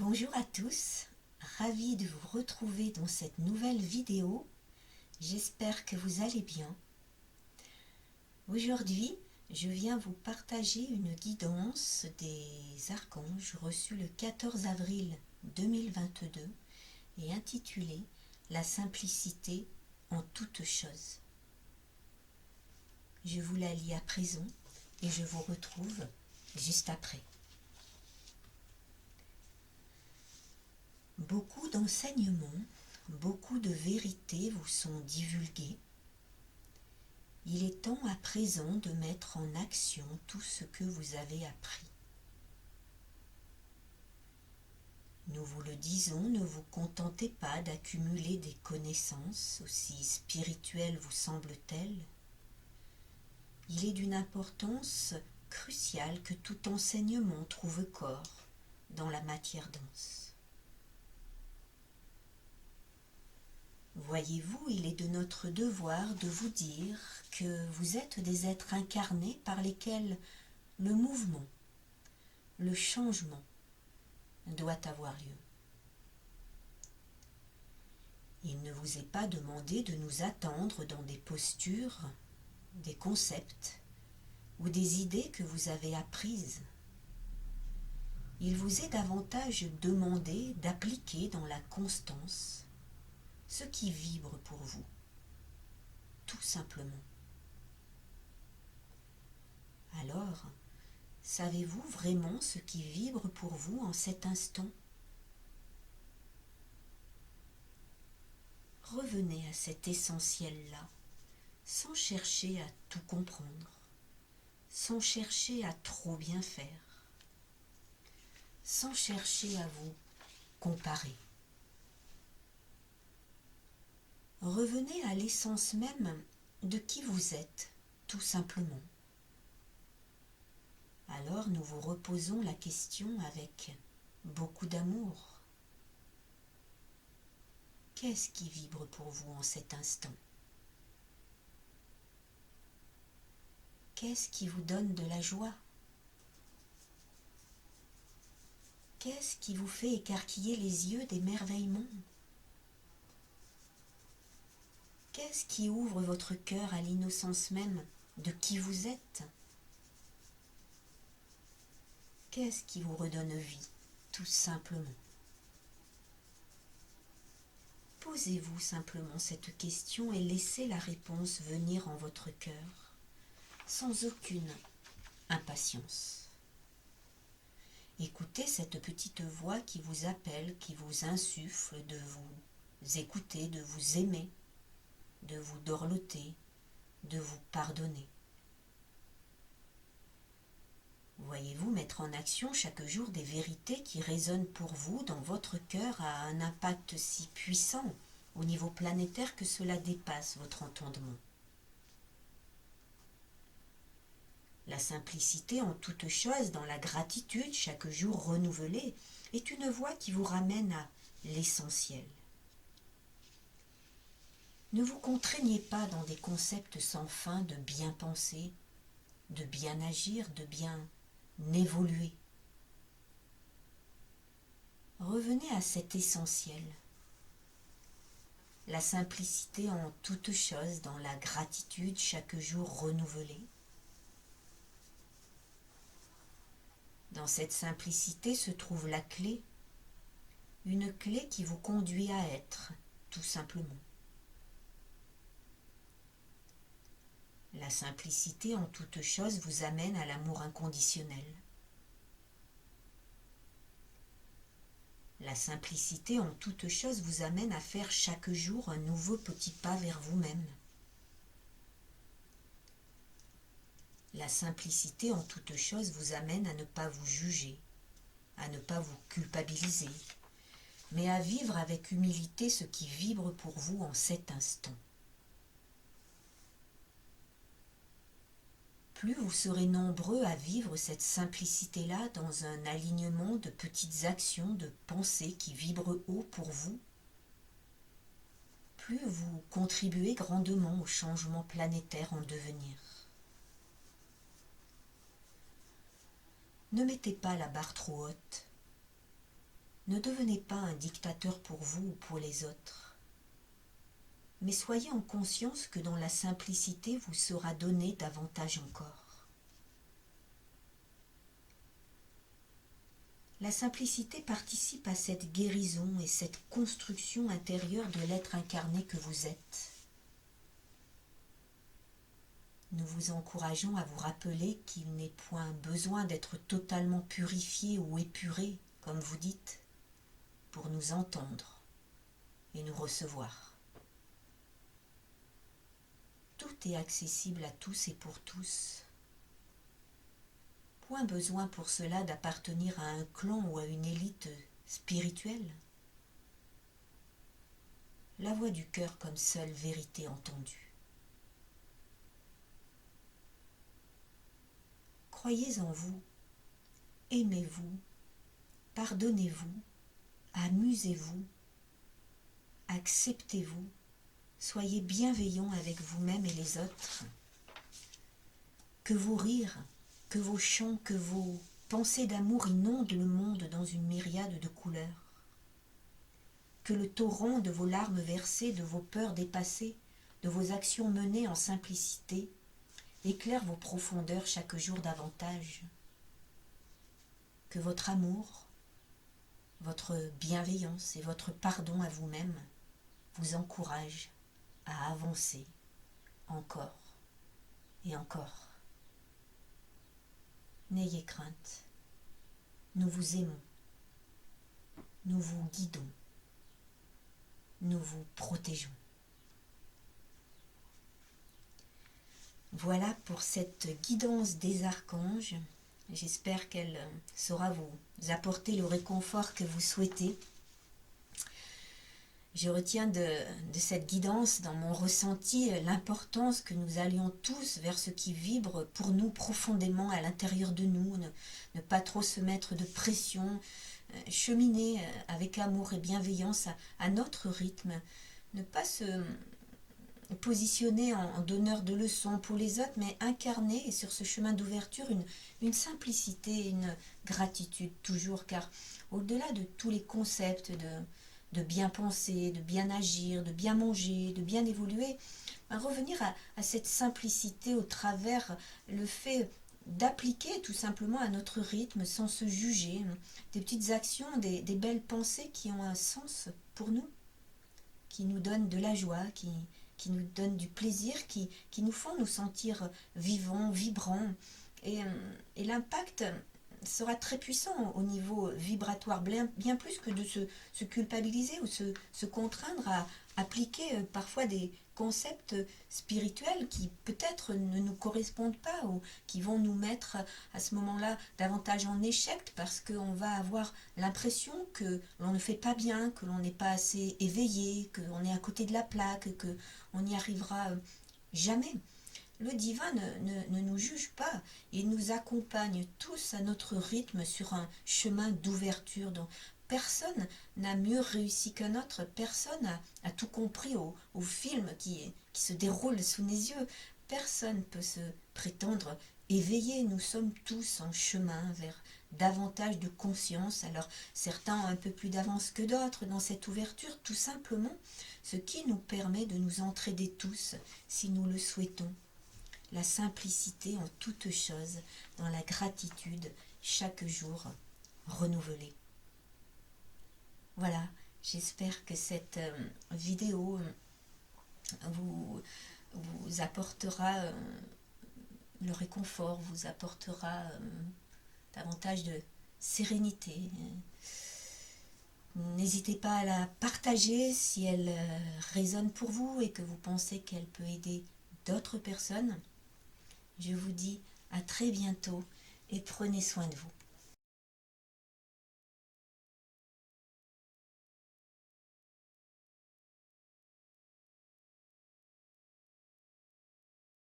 Bonjour à tous, ravi de vous retrouver dans cette nouvelle vidéo. J'espère que vous allez bien. Aujourd'hui, je viens vous partager une guidance des archanges reçue le 14 avril 2022 et intitulée « La simplicité en toutes choses ». Je vous la lis à présent et je vous retrouve juste après. Beaucoup d'enseignements, beaucoup de vérités vous sont divulguées. Il est temps à présent de mettre en action tout ce que vous avez appris. Nous vous le disons, ne vous contentez pas d'accumuler des connaissances, aussi spirituelles vous semblent-elles. Il est d'une importance cruciale que tout enseignement trouve corps dans la matière dense. Voyez-vous, il est de notre devoir de vous dire que vous êtes des êtres incarnés par lesquels le mouvement, le changement doit avoir lieu. Il ne vous est pas demandé de nous attendre dans des postures, des concepts ou des idées que vous avez apprises. Il vous est davantage demandé d'appliquer dans la constance ce qui vibre pour vous, tout simplement. Alors, savez-vous vraiment ce qui vibre pour vous en cet instant? Revenez à cet essentiel-là, sans chercher à tout comprendre, sans chercher à trop bien faire, sans chercher à vous comparer. Revenez à l'essence même de qui vous êtes, tout simplement. Alors nous vous reposons la question avec beaucoup d'amour. Qu'est-ce qui vibre pour vous en cet instant? Qu'est-ce qui vous donne de la joie? Qu'est-ce qui vous fait écarquiller les yeux d'émerveillement? Qu'est-ce qui ouvre votre cœur à l'innocence même de qui vous êtes? Qu'est-ce qui vous redonne vie, tout simplement? Posez-vous simplement cette question et laissez la réponse venir en votre cœur, sans aucune impatience. Écoutez cette petite voix qui vous appelle, qui vous insuffle de vous écouter, de vous aimer, de vous dorloter, de vous pardonner. Voyez-vous mettre en action chaque jour des vérités qui résonnent pour vous dans votre cœur à un impact si puissant au niveau planétaire que cela dépasse votre entendement. La simplicité en toute chose, dans la gratitude chaque jour renouvelée, est une voie qui vous ramène à l'essentiel. Ne vous contraignez pas dans des concepts sans fin de bien penser, de bien agir, de bien évoluer. Revenez à cet essentiel. La simplicité en toute chose, dans la gratitude chaque jour renouvelée. Dans cette simplicité se trouve la clé, une clé qui vous conduit à être, tout simplement. La simplicité en toute chose vous amène à l'amour inconditionnel. La simplicité en toute chose vous amène à faire chaque jour un nouveau petit pas vers vous-même. La simplicité en toute chose vous amène à ne pas vous juger, à ne pas vous culpabiliser, mais à vivre avec humilité ce qui vibre pour vous en cet instant. Plus vous serez nombreux à vivre cette simplicité-là dans un alignement de petites actions, de pensées qui vibrent haut pour vous, plus vous contribuez grandement au changement planétaire en devenir. Ne mettez pas la barre trop haute. Ne devenez pas un dictateur pour vous ou pour les autres, mais soyez en conscience que dans la simplicité vous sera donné davantage encore. La simplicité participe à cette guérison et cette construction intérieure de l'être incarné que vous êtes. Nous vous encourageons à vous rappeler qu'il n'est point besoin d'être totalement purifié ou épuré, comme vous dites, pour nous entendre et nous recevoir. Tout est accessible à tous et pour tous. Point besoin pour cela d'appartenir à un clan ou à une élite spirituelle. La voix du cœur comme seule vérité entendue. Croyez en vous, aimez-vous, pardonnez-vous, amusez-vous, acceptez-vous, soyez bienveillants avec vous-même et les autres. Que vos rires, que vos chants, que vos pensées d'amour inondent le monde dans une myriade de couleurs. Que le torrent de vos larmes versées, de vos peurs dépassées, de vos actions menées en simplicité, éclaire vos profondeurs chaque jour davantage. Que votre amour, votre bienveillance et votre pardon à vous-même vous encouragent à avancer encore et encore. N'ayez crainte, nous vous aimons, nous vous guidons, nous vous protégeons. Voilà pour cette guidance des archanges. J'espère qu'elle saura vous apporter le réconfort que vous souhaitez. Je retiens de cette guidance, dans mon ressenti, l'importance que nous allions tous vers ce qui vibre pour nous profondément à l'intérieur de nous, ne pas trop se mettre de pression, cheminer avec amour et bienveillance à notre rythme, ne pas se positionner en donneur de leçons pour les autres, mais incarner sur ce chemin d'ouverture une simplicité, une gratitude toujours, car au-delà de tous les concepts de bien penser, de bien agir, de bien manger, de bien évoluer, revenir à cette simplicité au travers le fait d'appliquer tout simplement à notre rythme sans se juger, des petites actions, des belles pensées qui ont un sens pour nous, qui nous donnent de la joie, qui nous donnent du plaisir, qui nous font nous sentir vivants, vibrants. Et l'impact sera très puissant au niveau vibratoire, bien plus que de se culpabiliser ou se contraindre à appliquer parfois des concepts spirituels qui peut-être ne nous correspondent pas ou qui vont nous mettre à ce moment-là davantage en échec parce qu'on va avoir l'impression que l'on ne fait pas bien, que l'on n'est pas assez éveillé, qu'on est à côté de la plaque, qu'on n'y arrivera jamais. Le divin ne nous juge pas, il nous accompagne tous à notre rythme sur un chemin d'ouverture dont personne n'a mieux réussi qu'un autre, personne a tout compris au film qui se déroule sous nos yeux, personne ne peut se prétendre éveillé, nous sommes tous en chemin vers davantage de conscience, alors certains ont un peu plus d'avance que d'autres dans cette ouverture, tout simplement, ce qui nous permet de nous entraider tous, si nous le souhaitons. La simplicité en toutes choses, dans la gratitude, chaque jour renouvelée. Voilà, j'espère que cette vidéo vous apportera le réconfort, vous apportera davantage de sérénité. N'hésitez pas à la partager si elle résonne pour vous et que vous pensez qu'elle peut aider d'autres personnes. Je vous dis à très bientôt et prenez soin de vous.